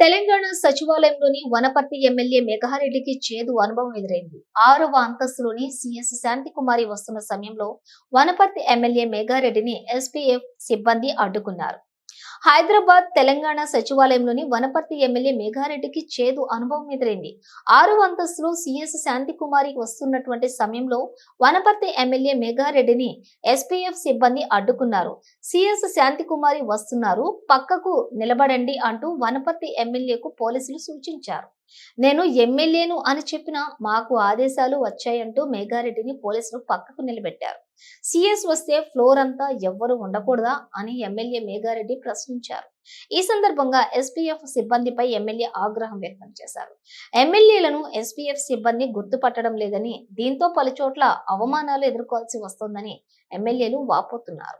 Telangana సచివాలయంలోని Wanaparthy MLA మెగారెడ్డికి చేదు అనుభవం ఎదురైంది. 6వ అంతస్తులోని సీఎస్ శాంతికుమారి వస్తున్న సమయంలో వనపర్తి ఎమ్మెల్యే మెగారెడ్డిని ఎస్పీఎఫ్ సిబ్బంది అడ్డుకున్నారు. హైదరాబాద్ తెలంగాణ సచివాలయంలోని వనపర్తి ఎమ్మెల్యే మెగారెడ్డికి చేదు అనుభవం ఎదురైంది. 6వ అంతస్తులో సీఎస్ శాంతికుమారి వస్తున్నటువంటి సమయంలో వనపర్తి ఎమ్మెల్యే మెగారెడ్డిని ఎస్పీఎఫ్ సిబ్బంది అడ్డుకున్నారు. సీఎస్ శాంతికుమారి వస్తున్నారు, పక్కకు నిలబడండి అంటూ వనపర్తి ఎమ్మెల్యేకు పోలీసులు సూచించారు. నేను ఎమ్మెల్యేను అని చెప్పినా మాకు ఆదేశాలు వచ్చాయంటూ మెగారెడ్డిని పోలీసులు పక్కకు నిలబెట్టారు. సీఎస్ వస్తే ఫ్లోర్ అంతా ఎవ్వరూ ఉండకూడదా అని ఎమ్మెల్యే మెగారెడ్డి ప్రశ్నించారు. ఈ సందర్భంగా ఎస్పీఎఫ్ సిబ్బందిపై ఎమ్మెల్యే ఆగ్రహం వ్యక్తం చేశారు. ఎమ్మెల్యేలను ఎస్పీఎఫ్ సిబ్బంది గుర్తుపట్టడం లేదని, దీంతో పలుచోట్ల అవమానాలు ఎదుర్కోవాల్సి వస్తోందని ఎమ్మెల్యేలు వాపోతున్నారు.